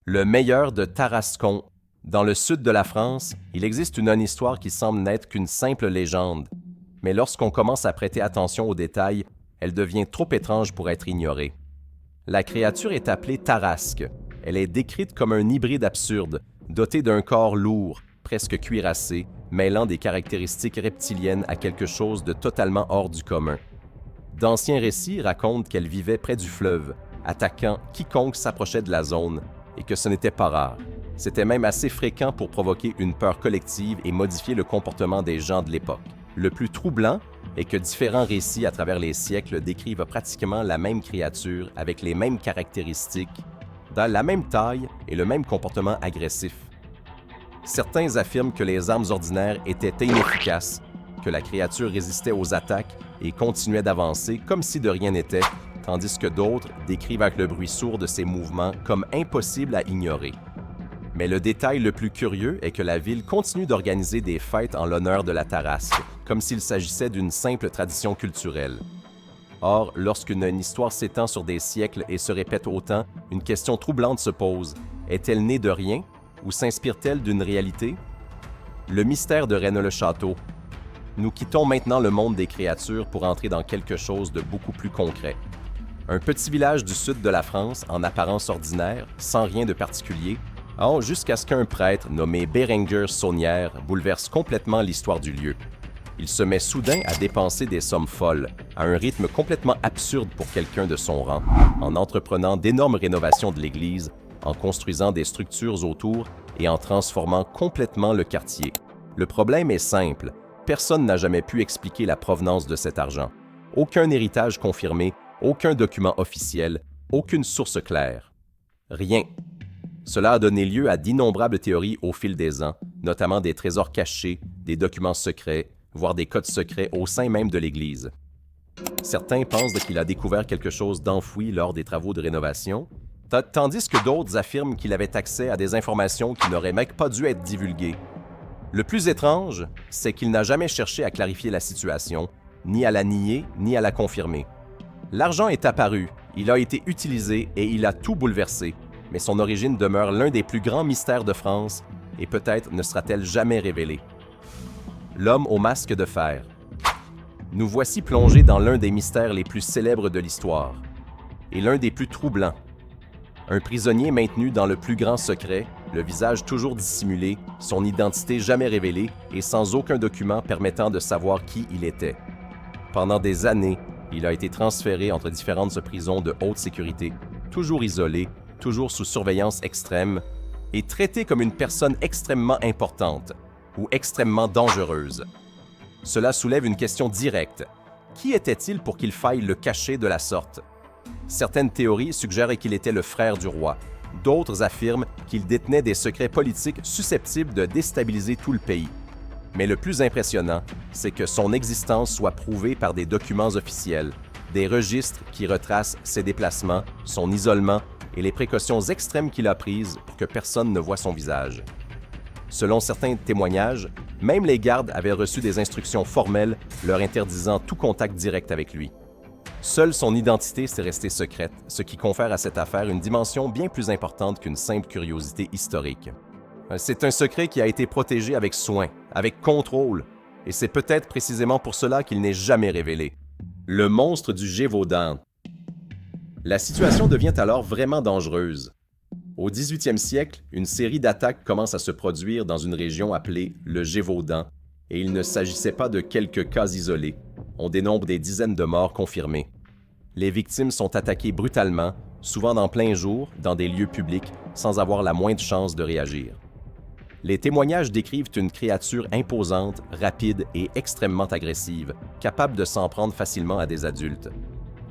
Le meilleur de Tarascon. Dans le sud de la France, il existe une histoire qui semble n'être qu'une simple légende. Mais lorsqu'on commence à prêter attention aux détails, elle devient trop étrange pour être ignorée. La créature est appelée Tarasque. Elle est décrite comme un hybride absurde, doté d'un corps lourd, presque cuirassé, mêlant des caractéristiques reptiliennes à quelque chose de totalement hors du commun. D'anciens récits racontent qu'elle vivait près du fleuve, attaquant quiconque s'approchait de la zone, et que ce n'était pas rare. C'était même assez fréquent pour provoquer une peur collective et modifier le comportement des gens de l'époque. Le plus troublant est que différents récits à travers les siècles décrivent pratiquement la même créature avec les mêmes caractéristiques, dans la même taille et le même comportement agressif. Certains affirment que les armes ordinaires étaient inefficaces, que la créature résistait aux attaques et continuait d'avancer comme si de rien n'était, tandis que d'autres décrivent avec le bruit sourd de ses mouvements comme impossibles à ignorer. Mais le détail le plus curieux est que la ville continue d'organiser des fêtes en l'honneur de la Tarasque, comme s'il s'agissait d'une simple tradition culturelle. Or, lorsqu'une histoire s'étend sur des siècles et se répète autant, une question troublante se pose. Est-elle née de rien ou s'inspire-t-elle d'une réalité? Le mystère de Rennes-le-Château. Nous quittons maintenant le monde des créatures pour entrer dans quelque chose de beaucoup plus concret. Un petit village du sud de la France, en apparence ordinaire, sans rien de particulier, jusqu'à ce qu'un prêtre nommé Bérenger Saunière bouleverse complètement l'histoire du lieu. Il se met soudain à dépenser des sommes folles, à un rythme complètement absurde pour quelqu'un de son rang, en entreprenant d'énormes rénovations de l'église, en construisant des structures autour et en transformant complètement le quartier. Le problème est simple, personne n'a jamais pu expliquer la provenance de cet argent. Aucun héritage confirmé, aucun document officiel, aucune source claire. Rien. Cela a donné lieu à d'innombrables théories au fil des ans, notamment des trésors cachés, des documents secrets, voire des codes secrets au sein même de l'Église. Certains pensent qu'il a découvert quelque chose d'enfoui lors des travaux de rénovation, tandis que d'autres affirment qu'il avait accès à des informations qui n'auraient même pas dû être divulguées. Le plus étrange, c'est qu'il n'a jamais cherché à clarifier la situation, ni à la nier, ni à la confirmer. L'argent est apparu, il a été utilisé et il a tout bouleversé, mais son origine demeure l'un des plus grands mystères de France et peut-être ne sera-t-elle jamais révélée. L'homme au masque de fer. Nous voici plongés dans l'un des mystères les plus célèbres de l'histoire et l'un des plus troublants. Un prisonnier maintenu dans le plus grand secret, le visage toujours dissimulé, son identité jamais révélée et sans aucun document permettant de savoir qui il était. Pendant des années, il a été transféré entre différentes prisons de haute sécurité, toujours isolé, toujours sous surveillance extrême, et traité comme une personne extrêmement importante ou extrêmement dangereuse. Cela soulève une question directe. Qui était-il pour qu'il faille le cacher de la sorte? Certaines théories suggèrent qu'il était le frère du roi. D'autres affirment qu'il détenait des secrets politiques susceptibles de déstabiliser tout le pays. Mais le plus impressionnant, c'est que son existence soit prouvée par des documents officiels, des registres qui retracent ses déplacements, son isolement et les précautions extrêmes qu'il a prises pour que personne ne voie son visage. Selon certains témoignages, même les gardes avaient reçu des instructions formelles leur interdisant tout contact direct avec lui. Seule son identité s'est restée secrète, ce qui confère à cette affaire une dimension bien plus importante qu'une simple curiosité historique. C'est un secret qui a été protégé avec soin, avec contrôle, et c'est peut-être précisément pour cela qu'il n'est jamais révélé. Le monstre du Gévaudan. La situation devient alors vraiment dangereuse. Au 18e siècle, une série d'attaques commence à se produire dans une région appelée le Gévaudan, et il ne s'agissait pas de quelques cas isolés. On dénombre des dizaines de morts confirmées. Les victimes sont attaquées brutalement, souvent en plein jour, dans des lieux publics, sans avoir la moindre chance de réagir. Les témoignages décrivent une créature imposante, rapide et extrêmement agressive, capable de s'en prendre facilement à des adultes.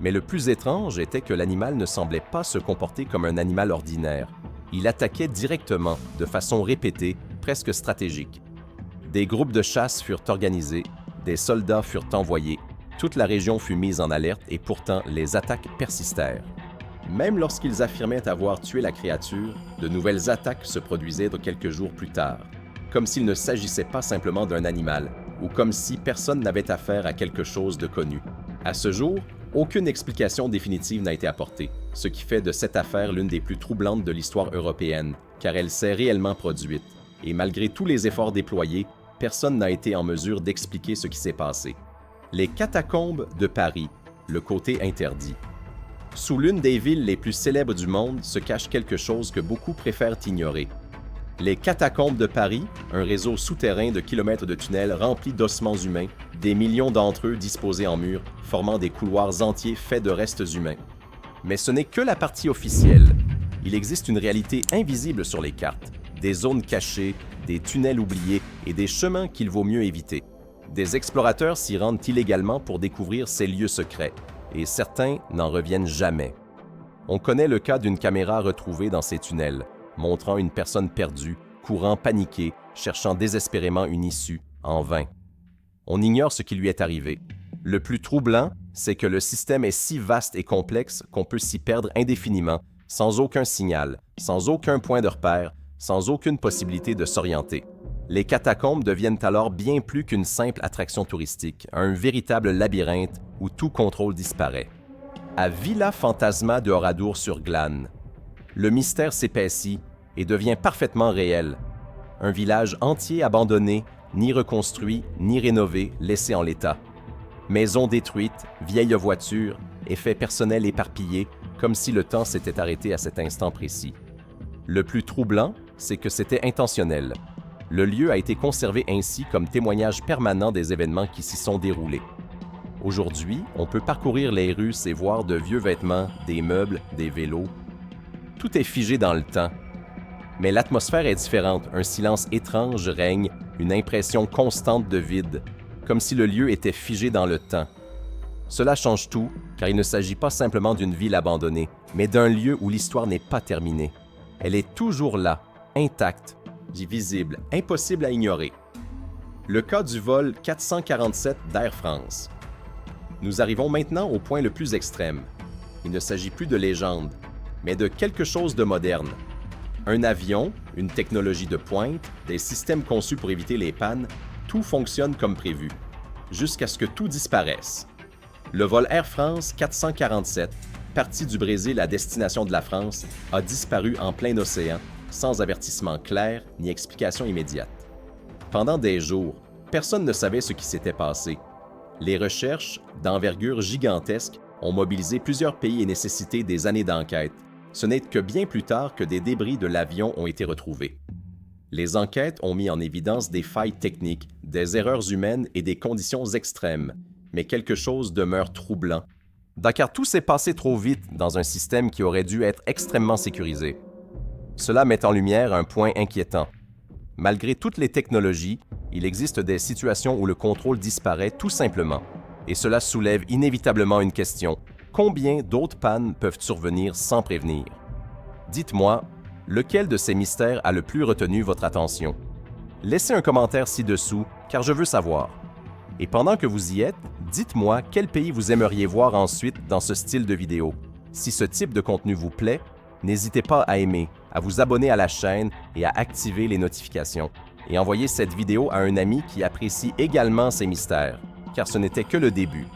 Mais le plus étrange était que l'animal ne semblait pas se comporter comme un animal ordinaire. Il attaquait directement, de façon répétée, presque stratégique. Des groupes de chasse furent organisés, des soldats furent envoyés, toute la région fut mise en alerte et pourtant les attaques persistèrent. Même lorsqu'ils affirmaient avoir tué la créature, de nouvelles attaques se produisaient quelques jours plus tard, comme s'il ne s'agissait pas simplement d'un animal, ou comme si personne n'avait affaire à quelque chose de connu. À ce jour, aucune explication définitive n'a été apportée, ce qui fait de cette affaire l'une des plus troublantes de l'histoire européenne, car elle s'est réellement produite, et malgré tous les efforts déployés, personne n'a été en mesure d'expliquer ce qui s'est passé. Les catacombes de Paris, le côté interdit. Sous l'une des villes les plus célèbres du monde se cache quelque chose que beaucoup préfèrent ignorer. Les catacombes de Paris, un réseau souterrain de kilomètres de tunnels remplis d'ossements humains, des millions d'entre eux disposés en murs, formant des couloirs entiers faits de restes humains. Mais ce n'est que la partie officielle. Il existe une réalité invisible sur les cartes, des zones cachées, des tunnels oubliés et des chemins qu'il vaut mieux éviter. Des explorateurs s'y rendent illégalement pour découvrir ces lieux secrets, et certains n'en reviennent jamais. On connaît le cas d'une caméra retrouvée dans ces tunnels, montrant une personne perdue, courant paniquée, cherchant désespérément une issue, en vain. On ignore ce qui lui est arrivé. Le plus troublant, c'est que le système est si vaste et complexe qu'on peut s'y perdre indéfiniment, sans aucun signal, sans aucun point de repère, sans aucune possibilité de s'orienter. Les catacombes deviennent alors bien plus qu'une simple attraction touristique, un véritable labyrinthe où tout contrôle disparaît. À Villa Fantasma de Oradour-sur-Glane, le mystère s'épaissit et devient parfaitement réel. Un village entier abandonné, ni reconstruit, ni rénové, laissé en l'état. Maisons détruites, vieilles voitures, effets personnels éparpillés, comme si le temps s'était arrêté à cet instant précis. Le plus troublant, c'est que c'était intentionnel. Le lieu a été conservé ainsi comme témoignage permanent des événements qui s'y sont déroulés. Aujourd'hui, on peut parcourir les rues et voir de vieux vêtements, des meubles, des vélos. Tout est figé dans le temps. Mais l'atmosphère est différente, un silence étrange règne, une impression constante de vide, comme si le lieu était figé dans le temps. Cela change tout, car il ne s'agit pas simplement d'une ville abandonnée, mais d'un lieu où l'histoire n'est pas terminée. Elle est toujours là, intacte, visible, impossible à ignorer. Le cas du vol 447 d'Air France. Nous arrivons maintenant au point le plus extrême. Il ne s'agit plus de légende, mais de quelque chose de moderne. Un avion, une technologie de pointe, des systèmes conçus pour éviter les pannes, tout fonctionne comme prévu, jusqu'à ce que tout disparaisse. Le vol Air France 447, parti du Brésil à destination de la France, a disparu en plein océan, sans avertissement clair ni explication immédiate. Pendant des jours, personne ne savait ce qui s'était passé. Les recherches, d'envergure gigantesque, ont mobilisé plusieurs pays et nécessité des années d'enquête. Ce n'est que bien plus tard que des débris de l'avion ont été retrouvés. Les enquêtes ont mis en évidence des failles techniques, des erreurs humaines et des conditions extrêmes, mais quelque chose demeure troublant. Car tout s'est passé trop vite dans un système qui aurait dû être extrêmement sécurisé. Cela met en lumière un point inquiétant. Malgré toutes les technologies, il existe des situations où le contrôle disparaît tout simplement. Et cela soulève inévitablement une question. Combien d'autres pannes peuvent survenir sans prévenir? Dites-moi, lequel de ces mystères a le plus retenu votre attention? Laissez un commentaire ci-dessous, car je veux savoir. Et pendant que vous y êtes, dites-moi quel pays vous aimeriez voir ensuite dans ce style de vidéo. Si ce type de contenu vous plaît, n'hésitez pas à aimer, à vous abonner à la chaîne et à activer les notifications. Et envoyez cette vidéo à un ami qui apprécie également ces mystères, car ce n'était que le début.